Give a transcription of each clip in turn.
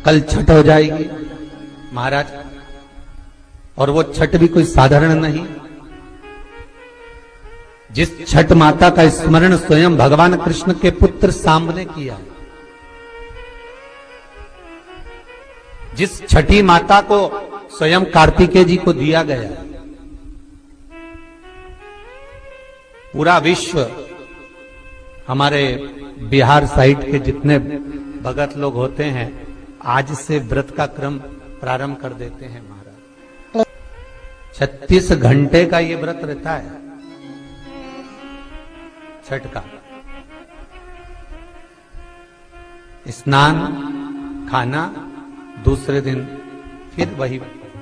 कल छठ हो जाएगी महाराज, और वो छठ भी कोई साधारण नहीं। जिस छठ माता का स्मरण स्वयं भगवान कृष्ण के पुत्र सांब ने किया, जिस छठी माता को स्वयं कार्तिकेय जी को दिया गया, पूरा विश्व, हमारे बिहार साइड के जितने भगत लोग होते हैं आज से व्रत का क्रम प्रारंभ कर देते हैं महाराज। 36 घंटे का ये व्रत रहता है छठ का। स्नान, खाना, दूसरे दिन फिर वही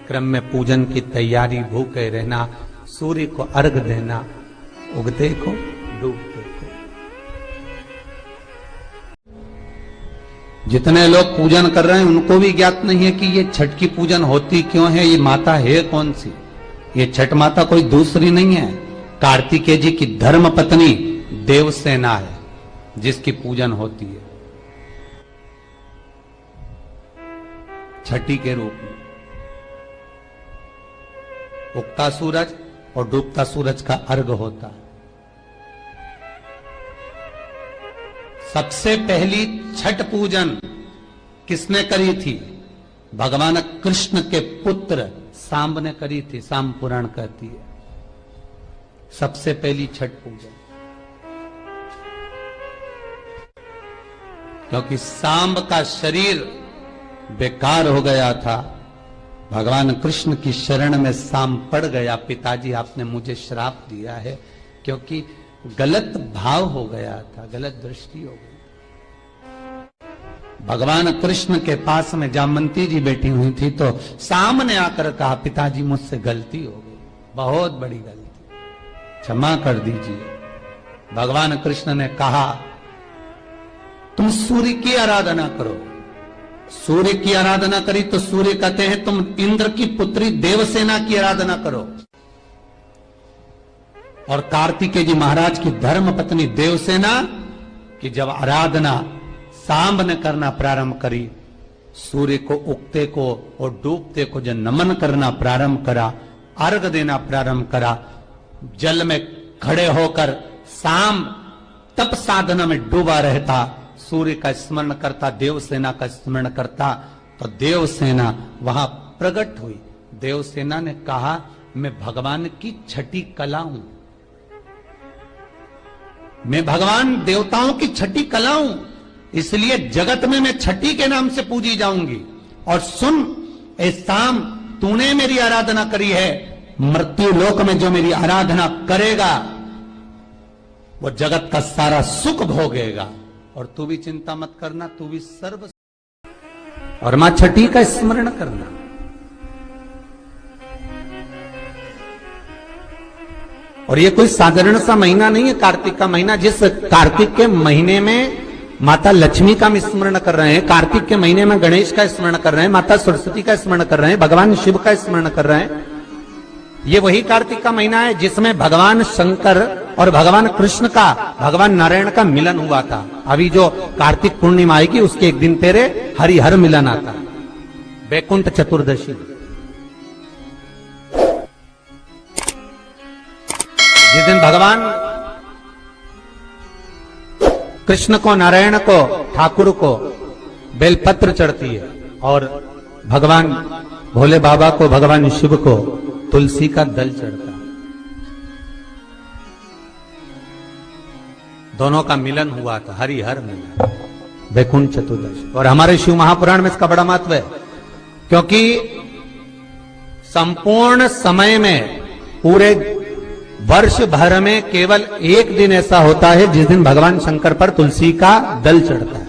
क्रम में पूजन की तैयारी, भूखे रहना, सूर्य को अर्घ देना, उगते को डूबते को। जितने लोग पूजन कर रहे हैं उनको भी ज्ञात नहीं है कि ये छठ की पूजन होती क्यों है, ये माता है कौन सी। ये छठ माता कोई दूसरी नहीं है, कार्तिकेय जी की धर्म पत्नी देवसेना है जिसकी पूजन होती है छठी के रूप में। उगता सूरज और डूबता सूरज का अर्घ होता है। सबसे पहली छठ पूजन किसने करी थी? भगवान कृष्ण के पुत्र सांब ने करी थी। सांब पुराण कहती है सबसे पहली छठ पूजन, क्योंकि सांब का शरीर बेकार हो गया था। भगवान कृष्ण की शरण में सांब पड़ गया। पिताजी आपने मुझे श्राप दिया है, क्योंकि गलत भाव हो गया था, गलत दृष्टि हो गई। भगवान कृष्ण के पास में जामवंती जी बैठी हुई थी तो सांब ने आकर कहा, पिताजी मुझसे गलती हो गई, बहुत बड़ी गलती, क्षमा कर दीजिए। भगवान कृष्ण ने कहा, तुम सूर्य की आराधना करो। सूर्य की आराधना करी तो सूर्य कहते हैं तुम इंद्र की पुत्री देवसेना की आराधना करो। और कार्तिकेय जी महाराज की धर्म पत्नी देवसेना की जब आराधना सांब ने करना प्रारंभ करी, सूर्य को उगते को और डूबते को जब नमन करना प्रारंभ करा, अर्घ देना प्रारंभ करा, जल में खड़े होकर सांब तप साधना में डूबा रहता, सूर्य का स्मरण करता, देवसेना का स्मरण करता, तो देवसेना वहां प्रकट हुई। देवसेना ने कहा, मैं भगवान की छठी कला हूं, मैं भगवान देवताओं की छठी कला हूं, इसलिए जगत में मैं छठी के नाम से पूजी जाऊंगी। और सुन ए सांब, तूने मेरी आराधना करी है, मृत्यु लोक में जो मेरी आराधना करेगा वो जगत का सारा सुख भोगेगा, और तू भी चिंता मत करना, तू भी सर्व। और मां छठी का स्मरण करना। और ये कोई साधारण सा महीना नहीं है कार्तिक का महीना। जिस कार्तिक के महीने में माता लक्ष्मी का स्मरण कर रहे हैं, कार्तिक के महीने में गणेश का स्मरण कर रहे हैं, माता सरस्वती का स्मरण कर रहे हैं, भगवान शिव का स्मरण कर रहे हैं, ये वही कार्तिक का महीना है जिसमें भगवान शंकर और भगवान कृष्ण का, भगवान नारायण का मिलन हुआ था। अभी जो कार्तिक पूर्णिमा आएगी उसके एक दिन पहले हरिहर मिलन आता है, वैकुंठ चतुर्दशी। जिस दिन भगवान कृष्ण को, नारायण को, ठाकुर को बेलपत्र चढ़ती है, और भगवान भोले बाबा को, भगवान शिव को तुलसी का दल चढ़ता है। दोनों का मिलन हुआ था, हरिहर मिलन, वैकुंठ चतुर्दशी। और हमारे शिव महापुराण में इसका बड़ा महत्व है, क्योंकि संपूर्ण समय में, पूरे वर्ष भर में केवल एक दिन ऐसा होता है जिस दिन भगवान शंकर पर तुलसी का दल चढ़ता है,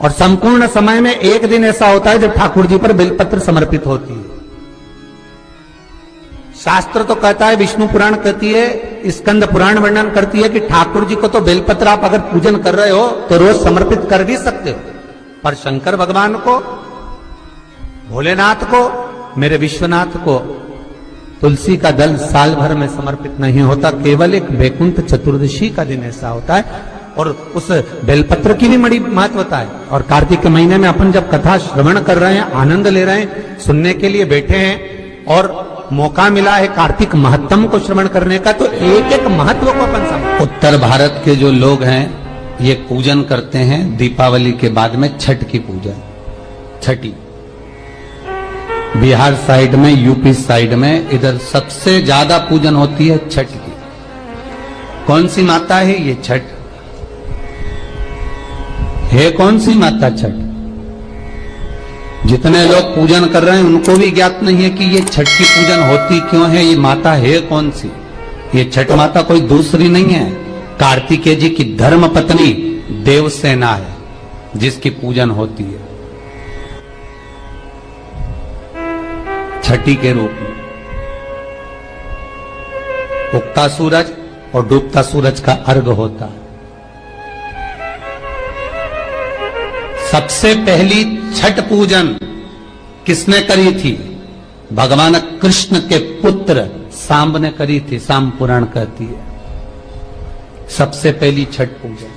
और संपूर्ण समय में एक दिन ऐसा होता है जब ठाकुर जी पर बेलपत्र समर्पित होती है। शास्त्र तो कहता है, विष्णु पुराण कहती है, स्कंद पुराण वर्णन करती है कि ठाकुर जी को तो बेलपत्र आप अगर पूजन कर रहे हो तो रोज समर्पित कर भी सकते हो, पर शंकर भगवान को, भोलेनाथ को, मेरे विश्वनाथ को तुलसी का दल साल भर में समर्पित नहीं होता। केवल एक वैकुंठ चतुर्दशी का दिन ऐसा होता है और उस बेलपत्र की भी बड़ी महत्वता है। और कार्तिक के महीने में अपन जब कथा श्रवण कर रहे हैं, आनंद ले रहे हैं, सुनने के लिए बैठे हैं और मौका मिला है कार्तिक महत्तम को श्रवण करने का, तो एक एक महत्व को अपन समझ। उत्तर भारत के जो लोग हैं ये पूजन करते हैं दीपावली के बाद में छठ की पूजन, छठी। बिहार साइड में, यूपी साइड में, इधर सबसे ज्यादा पूजन होती है छठ की। कौन सी माता है ये? छठ है। कौन सी माता? छठ। जितने लोग पूजन कर रहे हैं उनको भी ज्ञात नहीं है कि ये छठ की पूजन होती क्यों है, ये माता है कौन सी। ये छठ माता कोई दूसरी नहीं है, कार्तिकेय जी की धर्म पत्नी देवसेना है जिसकी पूजन होती है छठी के रूप में। उगता सूरज और डूबता सूरज का अर्घ होता है। सबसे पहली छठ पूजन किसने करी थी? भगवान कृष्ण के पुत्र सांब ने करी थी। सांब पुराण कहती है सबसे पहली छठ पूजन,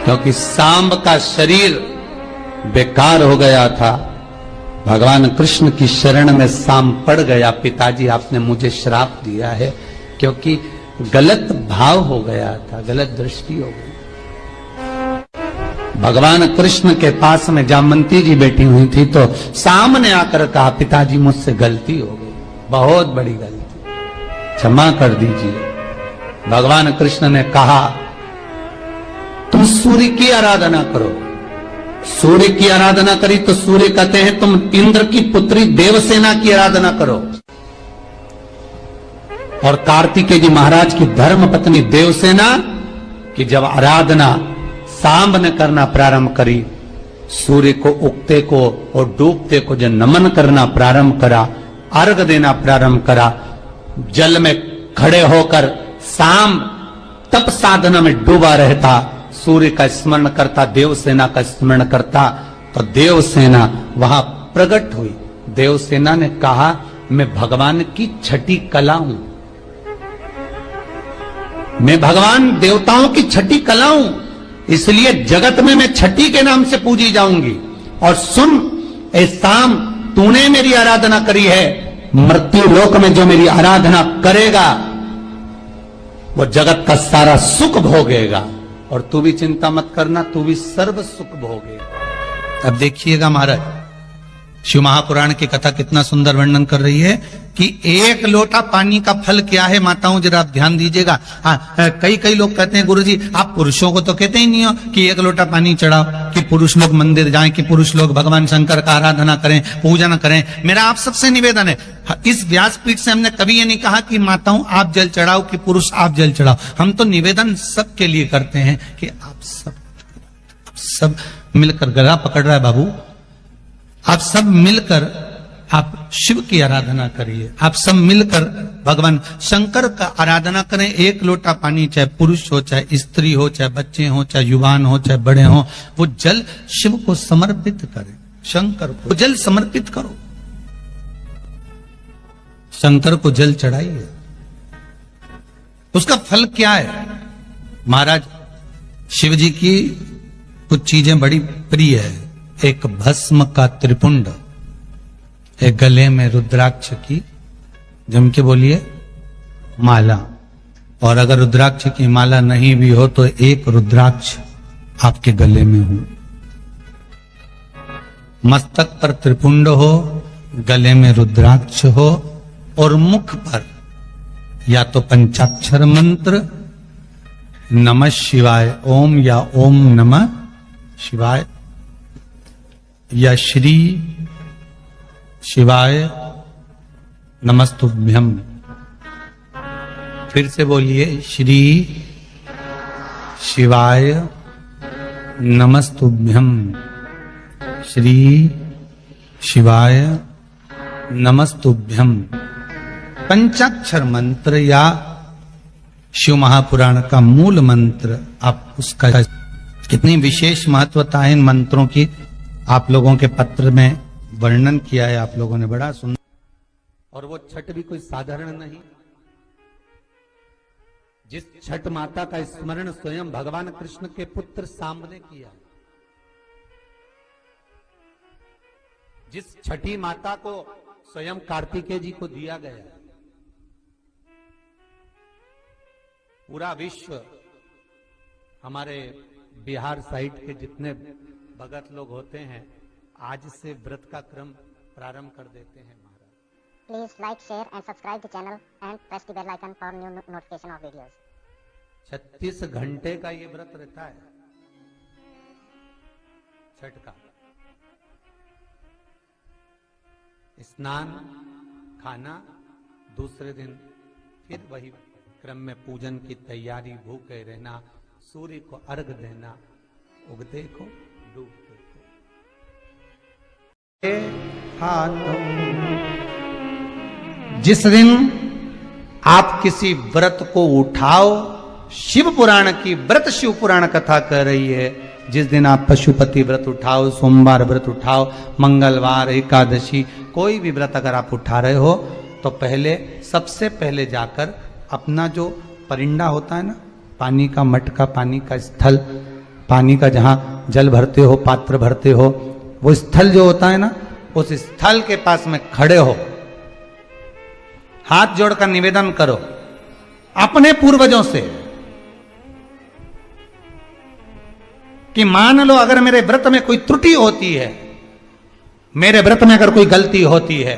क्योंकि सांब का शरीर बेकार हो गया था। भगवान कृष्ण की शरण में सांब पड़ गया। पिताजी आपने मुझे श्राप दिया है, क्योंकि गलत भाव हो गया था, गलत दृष्टि हो गई। भगवान कृष्ण के पास में जामवंती जी बैठी हुई थी तो सामने आकर कहा, पिताजी मुझसे गलती हो गई, बहुत बड़ी गलती, क्षमा कर दीजिए। भगवान कृष्ण ने कहा, तुम सूर्य की आराधना करो। सूर्य की आराधना करी तो सूर्य कहते हैं तुम इंद्र की पुत्री देवसेना की आराधना करो। और कार्तिकेय जी महाराज की धर्म पत्नी देवसेना की जब आराधना सांब ने करना प्रारंभ करी, सूर्य को उगते को और डूबते को जब नमन करना प्रारंभ करा, अर्घ देना प्रारंभ करा, जल में खड़े होकर सांब तप साधना में डूबा रहता, सूर्य का स्मरण करता, देवसेना का स्मरण करता, तो देवसेना वहां प्रकट हुई। देवसेना ने कहा, मैं भगवान की छठी कला हूं, मैं भगवान देवताओं की छठी कला हूं, इसलिए जगत में मैं छठी के नाम से पूजी जाऊंगी। और सुन ए सांब, तूने मेरी आराधना करी है, मृत्यु लोक में जो मेरी आराधना करेगा वो जगत का सारा सुख भोगेगा, और तू भी चिंता मत करना, तू भी सर्व सुख भोगेगा। अब देखिएगा महाराज, शिव महापुराण की कथा कितना सुंदर वर्णन कर रही है कि एक लोटा पानी का फल क्या है। माताओं जरा आप ध्यान दीजिएगा। कई लोग कहते हैं गुरुजी आप पुरुषों को तो कहते ही नहीं हो कि एक लोटा पानी चढ़ाओ, कि पुरुष लोग मंदिर जाएं, कि पुरुष लोग भगवान शंकर का आराधना करें, पूजन करें। मेरा आप सबसे निवेदन है, इस व्यासपीठ से हमने कभी ये नहीं कहा कि माताओं आप जल चढ़ाओ, कि पुरुष आप जल चढ़ाओ। हम तो निवेदन सबके लिए करते हैं कि आप सब मिलकर, गला पकड़ रहा है बाबू, आप सब मिलकर आप शिव की आराधना करिए, आप सब मिलकर भगवान शंकर का आराधना करें। एक लोटा पानी, चाहे पुरुष हो, चाहे स्त्री हो, चाहे बच्चे हो, चाहे युवान हो, चाहे बड़े हो, वो जल शिव को समर्पित करें। शंकर को जल समर्पित करो, शंकर को जल चढ़ाइए। उसका फल क्या है महाराज? शिव जी की कुछ चीजें बड़ी प्रिय है। एक भस्म का त्रिपुंड, एक गले में रुद्राक्ष की, जम के बोलिए, माला। और अगर रुद्राक्ष की माला नहीं भी हो तो एक रुद्राक्ष आपके गले में हो, मस्तक पर त्रिपुंड हो, गले में रुद्राक्ष हो, और मुख पर या तो पंचाक्षर मंत्र नमः शिवाय ओम, या ओम नमः शिवाय, या श्री शिवाय नमस्तुभ्यम। फिर से बोलिए, श्री शिवाय नमस्तुभ्यम, श्री शिवाय नमस्तुभ्यम। पंचाक्षर मंत्र या शिव महापुराण का मूल मंत्र, आप उसका कितनी विशेष महत्वता है इन मंत्रों की, आप लोगों के पत्र में वर्णन किया है आप लोगों ने, बड़ा सुंदर। और वो छठ भी कोई साधारण नहीं, जिस छठ माता का स्मरण स्वयं भगवान कृष्ण के पुत्र सांब ने किया, जिस छठी माता को स्वयं कार्तिकेय जी को दिया गया, पूरा विश्व, हमारे बिहार साइड के जितने भगत लोग होते हैं आज से व्रत का क्रम प्रारंभ कर देते हैं महाराज। Please like, share and subscribe the channel and press the bell icon for new notification of videos. 36 घंटे का ये व्रत रहता है छठ का। स्नान, खाना, दूसरे दिन फिर वही क्रम में पूजन की तैयारी, भूखे रहना, सूर्य को अर्घ देना, उगते को डूबते को। जिस दिन आप किसी व्रत को उठाओ, शिव पुराण की व्रत शिव पुराण कथा कह रही है, जिस दिन आप पशुपति व्रत उठाओ, सोमवार व्रत उठाओ, मंगलवार, एकादशी, कोई भी व्रत अगर आप उठा रहे हो तो पहले, सबसे पहले जाकर अपना जो परिंडा होता है ना, पानी का मटका, पानी का स्थल, पानी का जहां जल भरते हो, पात्र भरते हो, वो स्थल जो होता है ना, उस स्थल के पास में खड़े हो, हाथ जोड़कर निवेदन करो अपने पूर्वजों से कि मान लो अगर मेरे व्रत में कोई त्रुटि होती है, मेरे व्रत में अगर कोई गलती होती है,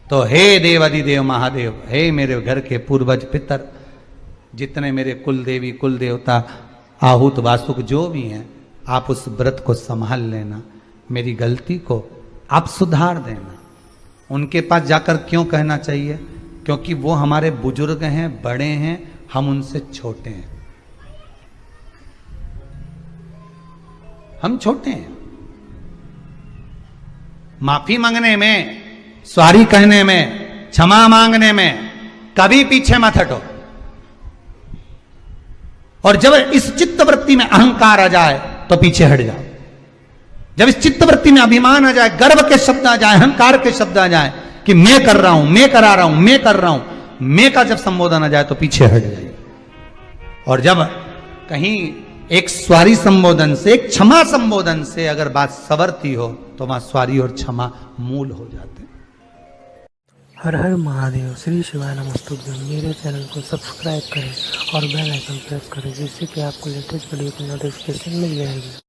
तो हे देव अधिदेव महादेव, हे मेरे घर के पूर्वज पितर, जितने मेरे कुल देवी कुल देवता आहूत वासुक जो भी हैं, आप उस व्रत को संभाल लेना, मेरी गलती को आप सुधार देना। उनके पास जाकर क्यों कहना चाहिए? क्योंकि वो हमारे बुजुर्ग हैं, बड़े हैं, हम उनसे छोटे हैं, हम छोटे हैं। माफी मांगने में, सॉरी कहने में, क्षमा मांगने में कभी पीछे मत हटो। और जब इस चित्तवृत्ति में अहंकार आ जाए तो पीछे हट जाओ। जब इस चित्तवृत्ति में अभिमान आ जाए, गर्व के शब्द आ जाए, अहंकार के शब्द आ जाए कि मैं कर रहा हूं, मैं करा रहा हूं, मैं कर रहा हूं, मैं का जब संबोधन आ जाए तो पीछे हट जाए। और जब कहीं एक स्वारी संबोधन से, एक क्षमा संबोधन से अगर बात सवरती हो तो वहां स्वारी और क्षमा मूल हो जाते हैं। हर हर महादेव, श्री शिवाय नमस्तुभ्यं। मेरे चैनल को सब्सक्राइब करें और बेल आइकन प्रेस करें, जिससे कि आपको लेटेस्ट वीडियो की नोटिफिकेशन मिल जाएगी।